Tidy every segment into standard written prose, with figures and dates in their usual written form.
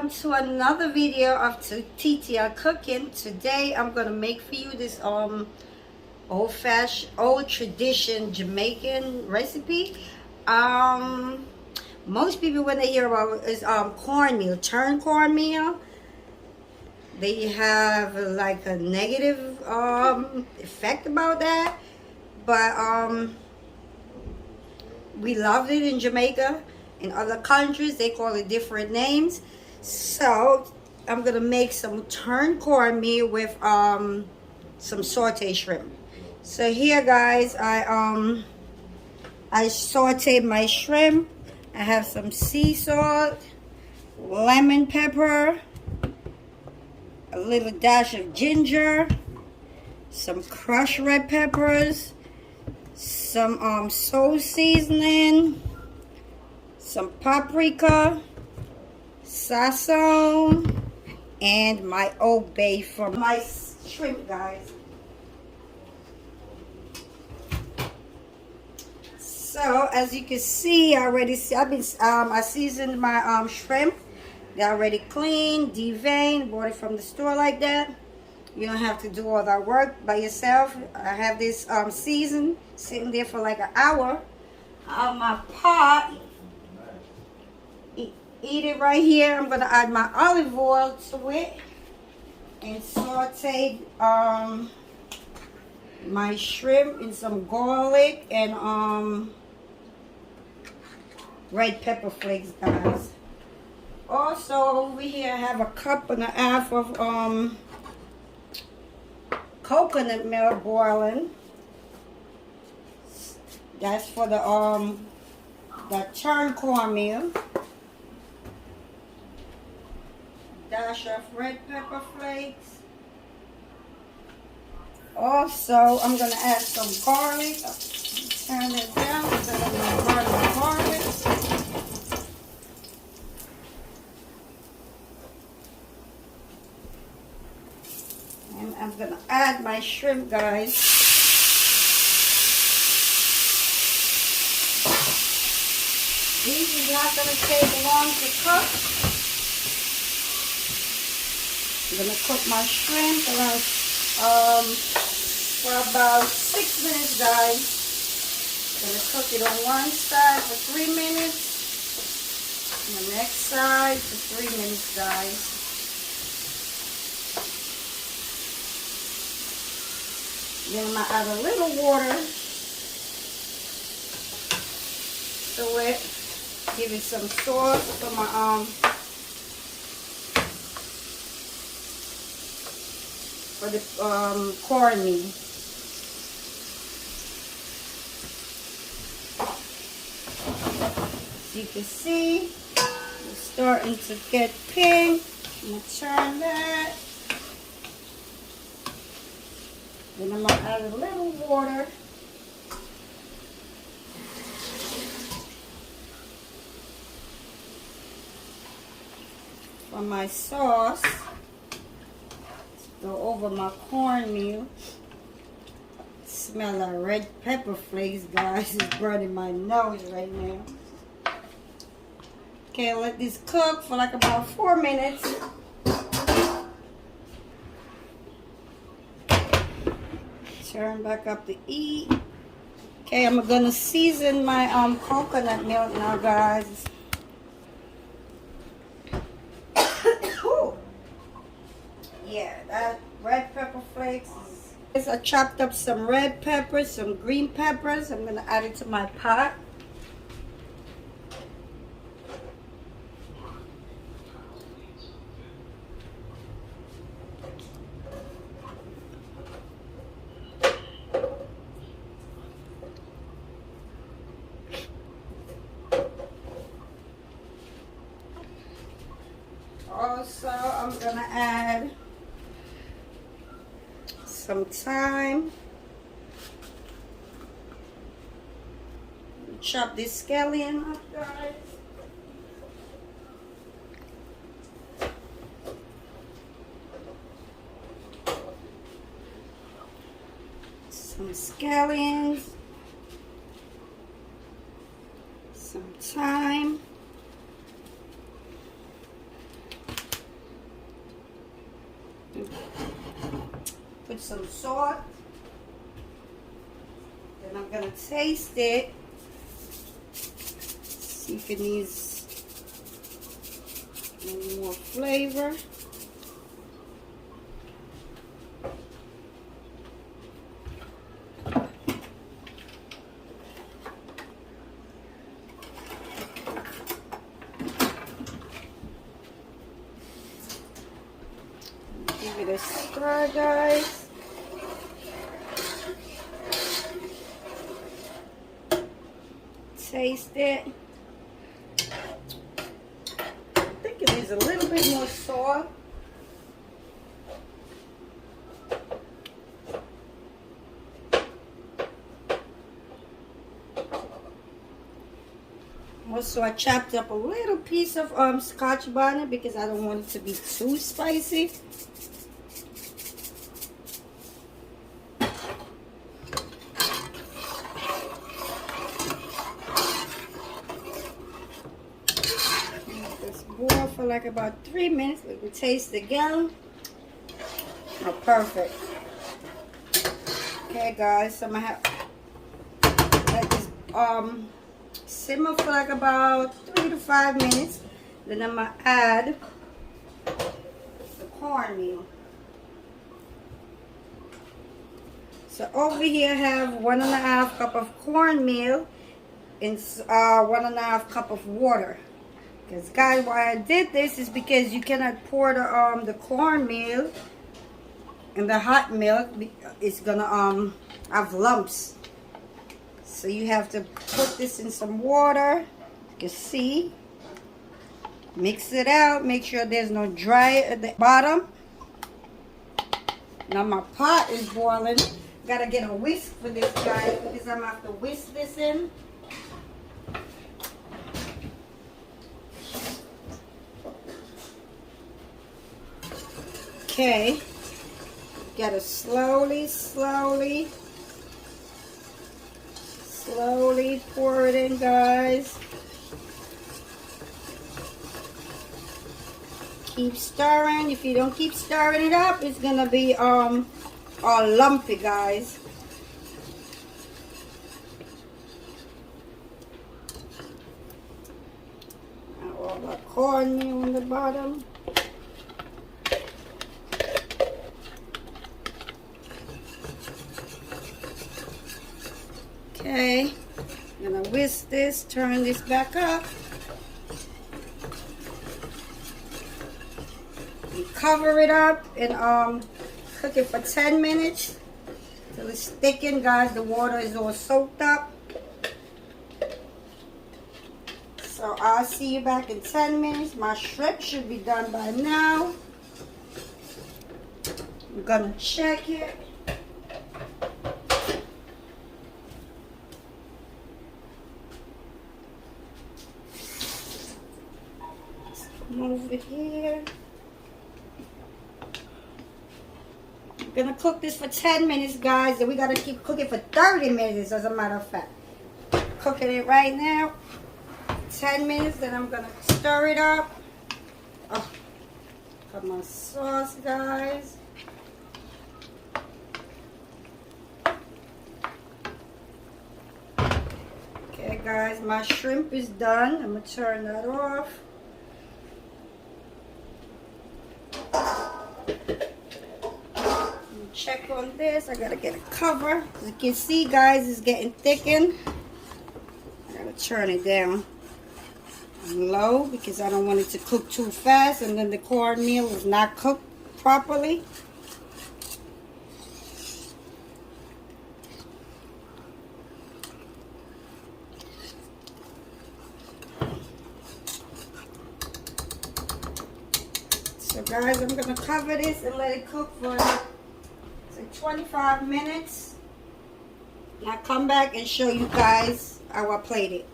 welcome to another video of TTL Cooking. Today I'm gonna make for you this old-fashioned, old tradition Jamaican recipe. Most people, when they hear about it, is cornmeal, turned cornmeal, they have like a negative effect about that, but we loved it in Jamaica. In other countries, they call it different names. So I'm gonna make some turned cornmeal with some sauteed shrimp. So here, guys, I sauteed my shrimp. I have some sea salt, lemon pepper, a little dash of ginger, some crushed red peppers, some soul seasoning, some paprika, sazon, and my Old Bay for my shrimp, guys. So as you can see, I seasoned my shrimp. They're already clean, deveined, bought it from the store like that. You don't have to do all that work by yourself. I have this seasoned, sitting there for like an hour on my pot. Eat it right here. I'm gonna add my olive oil to it and saute my shrimp in some garlic and red pepper flakes, guys. Also over here I have a cup and a half of coconut milk boiling. That's for the turned cornmeal. Dash of red pepper flakes. Also, I'm gonna add some garlic. Turn it down so I'm gonna burn the garlic. And I'm gonna add my shrimp, guys. These is not gonna take long to cook. I'm gonna cook my shrimp around for about 6 minutes, guys. I'm gonna cook it on one side for 3 minutes, and the next side for 3 minutes, guys. Then I'm gonna add a little water to it, give it some sauce for my for the cornmeal. As you can see, it's starting to get pink. I'm gonna turn that. Then I'm gonna add a little water. For my sauce. Go over my cornmeal. Smell like red pepper flakes, guys. It's burning my nose right now. Okay, let this cook for like about 4 minutes. Turn back up the heat. Okay, I'm gonna season my coconut milk now, guys. Yeah, that red pepper flakes. I chopped up some red peppers, some green peppers. I'm gonna add it to my pot. Also, I'm gonna add some thyme. Chop this scallion up, guys. Some scallions. Some thyme. with some salt. Then I'm gonna taste it. See if it needs any more flavor. Give it a stir, guys. Taste it. I think it needs a little bit more salt. Also, I chopped up a little piece of scotch bonnet because I don't want it to be too spicy. Boil for like about 3 minutes. We can taste again. Oh, perfect. Okay, guys, so I'm gonna have let this simmer for like about 3 to 5 minutes. Then I'm gonna add the cornmeal. So over here I have 1.5 cup of cornmeal and 1.5 cup of water. Because guys, why I did this is because you cannot pour the cornmeal in the hot milk. It's gonna have lumps. So you have to put this in some water. You can see. Mix it out. Make sure there's no dry at the bottom. Now my pot is boiling. Gotta get a whisk for this, guys, because I'm gonna have to whisk this in. Okay, gotta slowly pour it in, guys. Keep stirring. If you don't keep stirring it up, it's gonna be all lumpy, guys. Now all the cornmeal on the bottom. Okay, I'm gonna whisk this, turn this back up. And cover it up and cook it for 10 minutes till it's thickened, guys. The water is all soaked up. So I'll see you back in 10 minutes. My shrimp should be done by now. I'm gonna check it. Over here. I'm gonna cook this for 10 minutes, guys, and we gotta keep cooking for 30 minutes as a matter of fact. Cooking it right now. 10 minutes, then I'm gonna stir it up. Oh, got my sauce, guys. Okay, guys, my shrimp is done. I'm gonna turn that off. Check on this. I gotta get a cover. As you can see, guys, it's getting thickened. I gotta turn it down low because I don't want it to cook too fast and then the cornmeal is not cooked properly. So guys, I'm gonna cover this and let it cook for 25 minutes. And I'll come back and show you guys how I played it.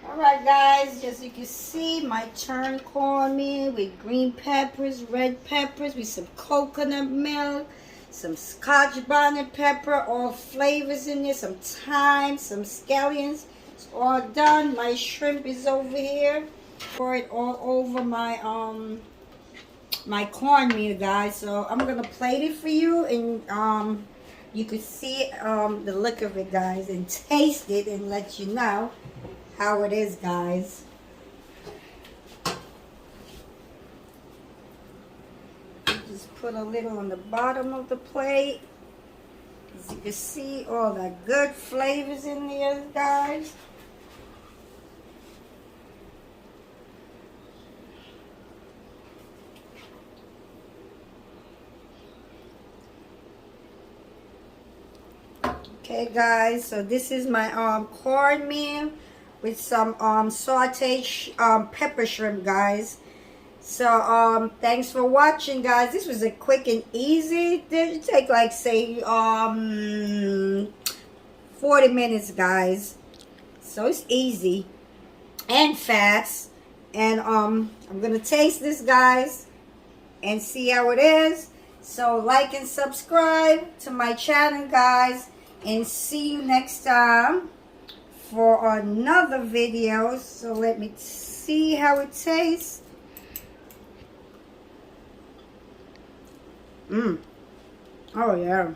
Alright guys, as you can see, my turned cornmeal with green peppers, red peppers, with some coconut milk, some scotch bonnet pepper, all flavors in there, some thyme, some scallions. It's all done. My shrimp is over here. Pour it all over my my cornmeal, guys. So I'm gonna plate it for you, and you could see the look of it, guys, and taste it and let you know how it is, guys. Just put a little on the bottom of the plate. As you can see, all the good flavors in there, guys. Okay, guys, so this is my cornmeal with some sauteed pepper shrimp, guys. So thanks for watching, guys. This was a quick and easy. It take like say 40 minutes, guys. So it's easy and fast. And I'm gonna taste this, guys, and see how it is. So like and subscribe to my channel, guys, and see you next time for another video. So let me see how it tastes. Oh yeah,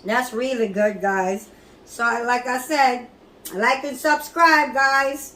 that's really good, guys. So like I said, like and subscribe, guys.